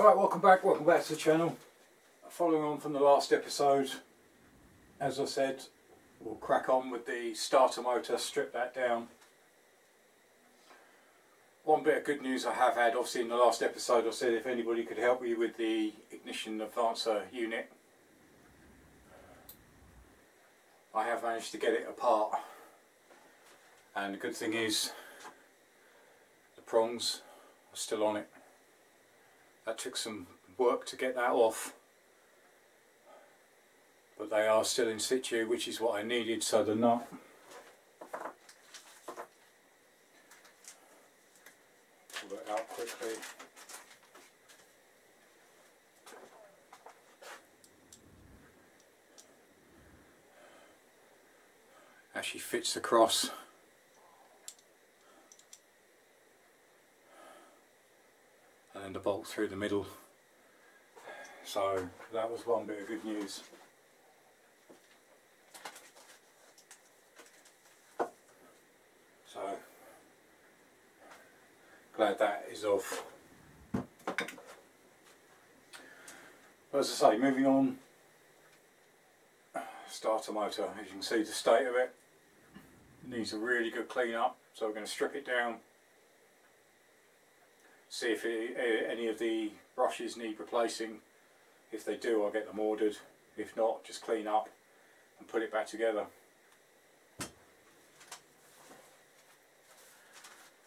Alright, welcome back to the channel. Following on from the last episode, as I said, we'll crack on with the starter motor, strip that down. One bit of good news I have had, obviously in the last episode I said if anybody could help me with the ignition advancer unit. I have managed to get it apart, and the good thing is the prongs are still on it. That took some work to get that off, but they are still in situ, which is what I needed. So the nut pull it out quickly. Actually fits across. And then the bolt through the middle. So that was one bit of good news. So glad that is off. As I say, moving on, starter motor, as you can see the state of it, needs a really good clean up, so we're going to strip it down, see if any of the brushes need replacing. If they do, I'll get them ordered. If not, just clean up and put it back together.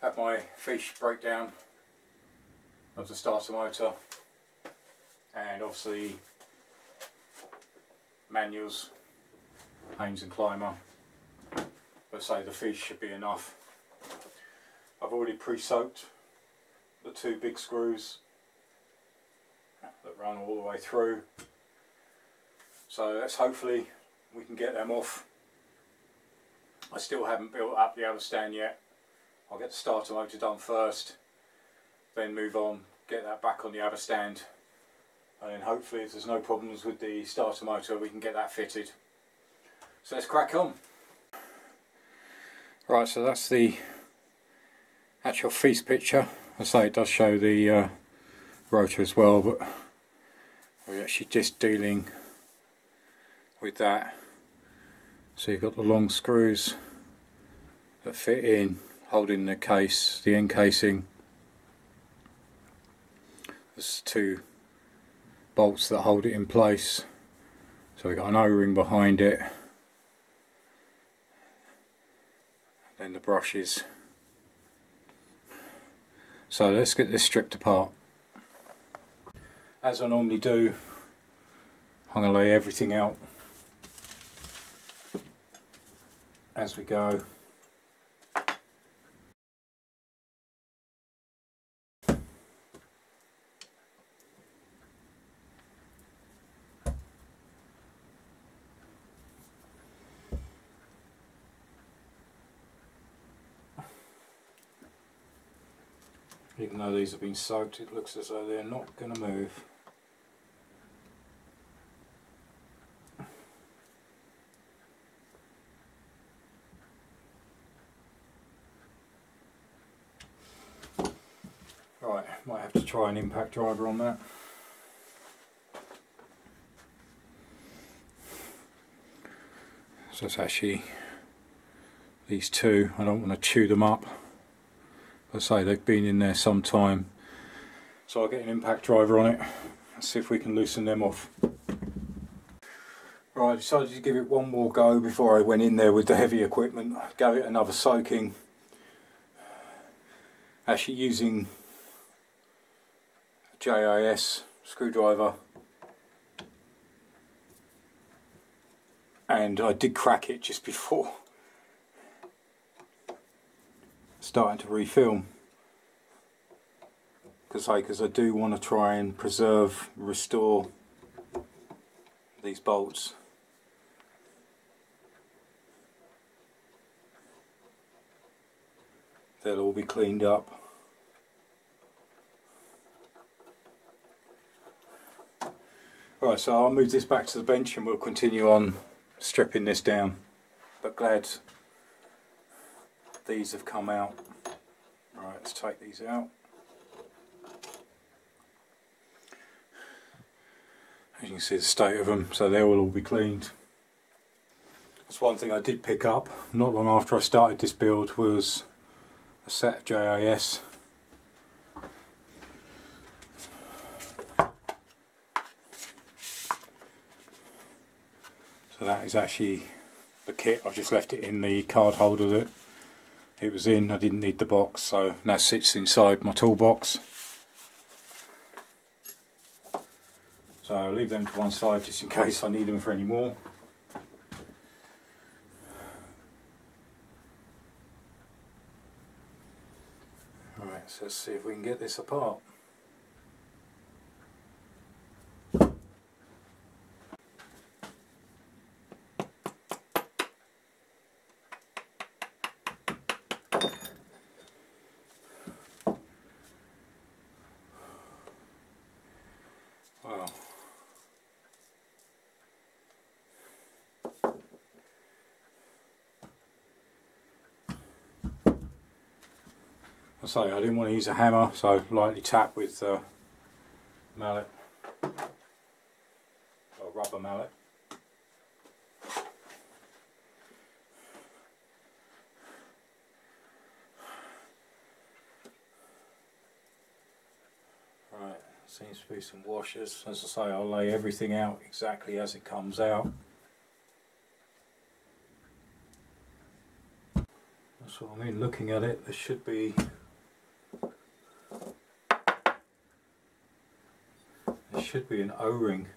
Have my fiche breakdown of the starter motor, and obviously manuals, Haynes and Clymer, but say the fiche should be enough. I've already pre-soaked the two big screws that run all the way through, so let's hopefully we can get them off. I still haven't built up the other stand yet. I'll get the starter motor done first, then move on, get that back on the other stand, and then hopefully if there's no problems with the starter motor we can get that fitted. So let's crack on. Right, so that's the actual feast picture. I say it does show the rotor as well, but we're actually just dealing with that. So you've got the long screws that fit in, holding the case, the end casing. There's two bolts that hold it in place. So we've got an O-ring behind it. Then the brushes. So let's get this stripped apart. As I normally do, I'm going to lay everything out as we go. Even though these have been soaked, it looks as though they're not going to move. Right, might have to try an impact driver on that. So it's actually these two, I don't want to chew them up. As I say, they've been in there some time, so I'll get an impact driver on it and see if we can loosen them off. Right, I decided to give it one more go before I went in there with the heavy equipment. Gave it another soaking, actually using a JIS screwdriver, and I did crack it just before starting to refilm, because I do want to try and preserve, restore these bolts. They'll all be cleaned up. Right, so I'll move this back to the bench and we'll continue on stripping this down, but glad these have come out. Right, let's take these out. As you can see the state of them, so they will all be cleaned. That's one thing I did pick up not long after I started this build, was a set of JIS. So that is actually the kit. I've just left it in the card holder that it was in. I didn't need the box, so that sits inside my toolbox. So I'll leave them to one side just in case I need them for any more. Alright, so let's see if we can get this apart. Wow. I say I didn't want to use a hammer, so lightly tap with a mallet, or rubber mallet. Right, seems to be some washers. As I say, I'll lay everything out exactly as it comes out. That's what I mean, looking at it, there should be an O-ring.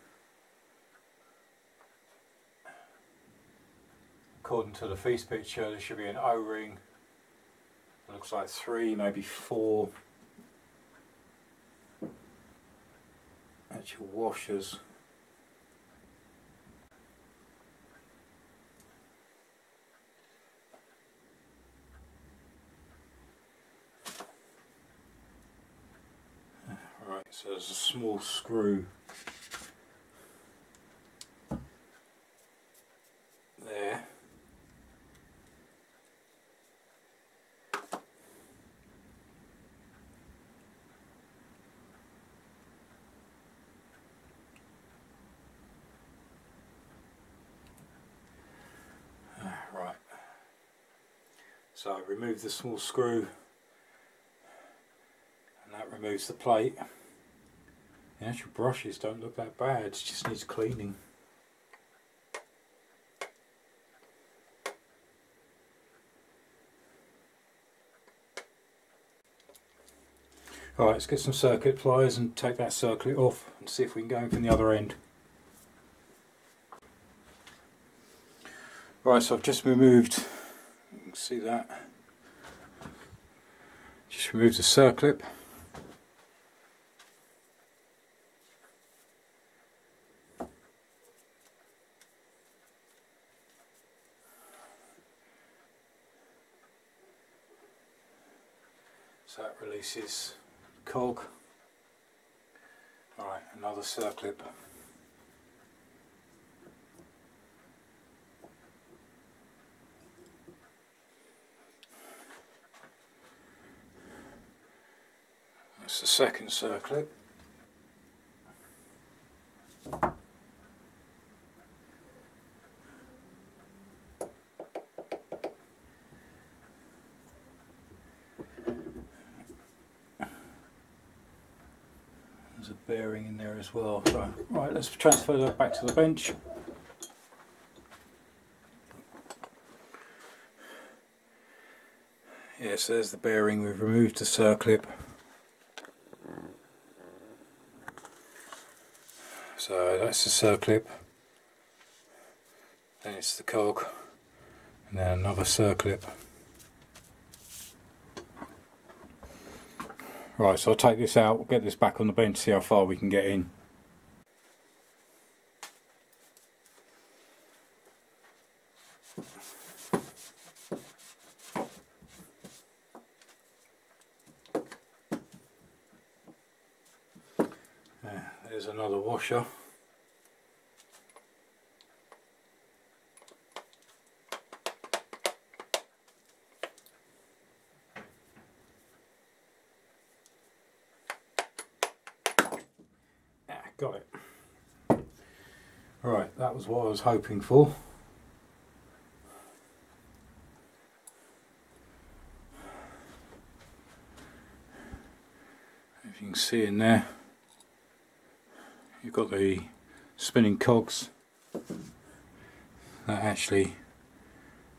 According to the feast picture, there should be an O-ring. Looks like 3, maybe 4 actual washers. Right, so there's a small screw there. Right, so remove the small screw, and that removes the plate. The actual brushes don't look that bad, it just needs cleaning. Alright, let's get some circuit pliers and take that circuit off and see if we can go in from the other end. Right, so I've just removed, you can see that, just removed the circlip. So that releases the cog. Alright, another circlip. That's the second circlip. There's a bearing in there as well. So, right, let's transfer that back to the bench. Yes, there's the bearing. We've removed the circlip. So that's the circlip, then it's the cog, and then another circlip. Right, so I'll take this out, we'll get this back on the bench, see how far we can get in. There's another washer. Got it. Right, that was what I was hoping for. If you can see in there, you've got the spinning cogs that actually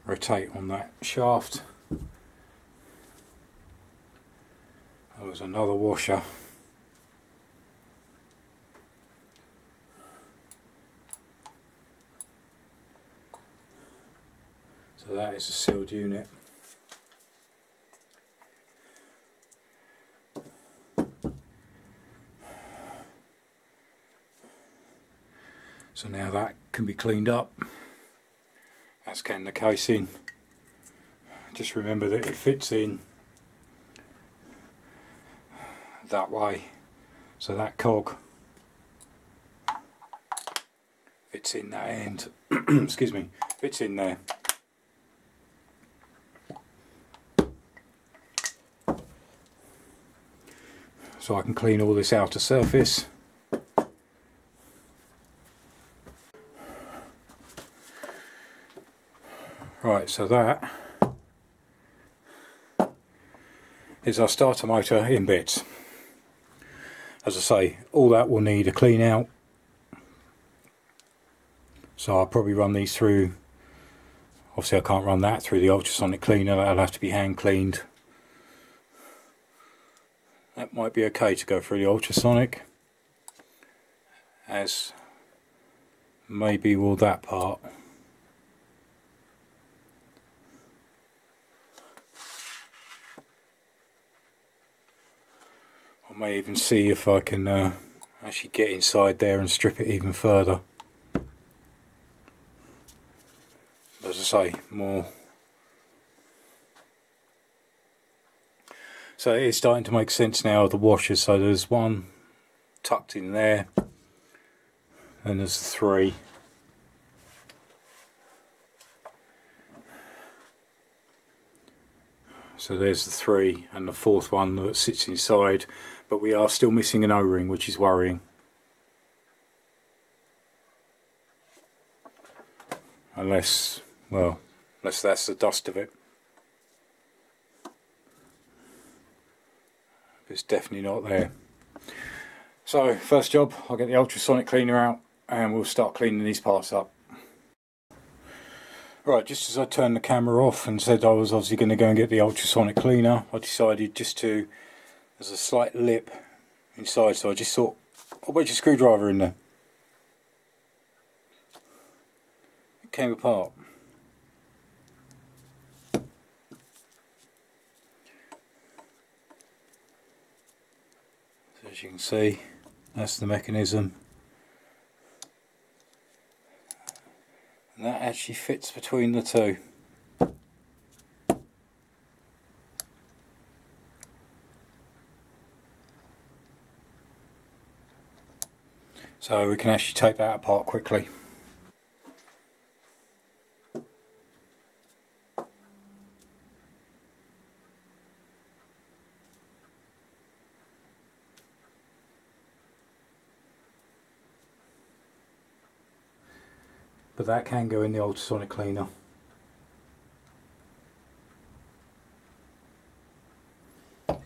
rotate on that shaft. There was another washer. So that is a sealed unit. So now that can be cleaned up, as can the casing. Just remember that it fits in that way, so that cog fits in that end. Excuse me, fits in there. So I can clean all this outer surface. Right, so that is our starter motor in bits. As I say, all that will need a clean out. So I'll probably run these through, obviously I can't run that through the ultrasonic cleaner, that'll have to be hand cleaned. That might be okay to go through the ultrasonic, as maybe will that part. I may even see if I can actually get inside there and strip it even further. As I say, more. So it is starting to make sense now of the washers. So there's one tucked in there, and there's three. So there's the three, and the fourth one that sits inside, but we are still missing an O-ring, which is worrying. Unless, well, unless that's the dust of it. It's definitely not there. So first job, I'll get the ultrasonic cleaner out and we'll start cleaning these parts up. Right, just as I turned the camera off and said I was obviously going to go and get the ultrasonic cleaner, I decided just to, there's a slight lip inside, so I just thought, I'll wedge a screwdriver in there. It came apart. So as you can see, that's the mechanism. And that actually fits between the two. So we can actually take that apart quickly. But that can go in the ultrasonic cleaner. And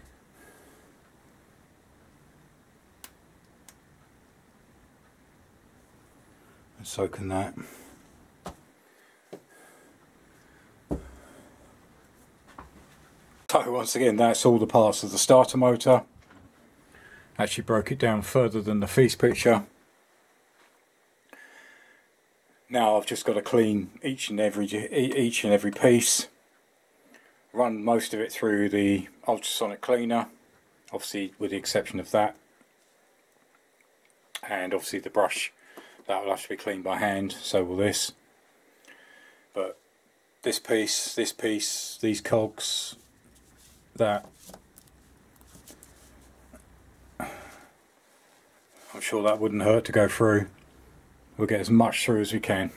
so can that. So once again, that's all the parts of the starter motor. Actually broke it down further than the feast picture. Now I've just got to clean each and every piece, run most of it through the ultrasonic cleaner, obviously with the exception of that, and obviously the brush, that will have to be cleaned by hand, so will this. But this piece, these cogs, that, I'm sure that wouldn't hurt to go through. We'll get as much through as we can.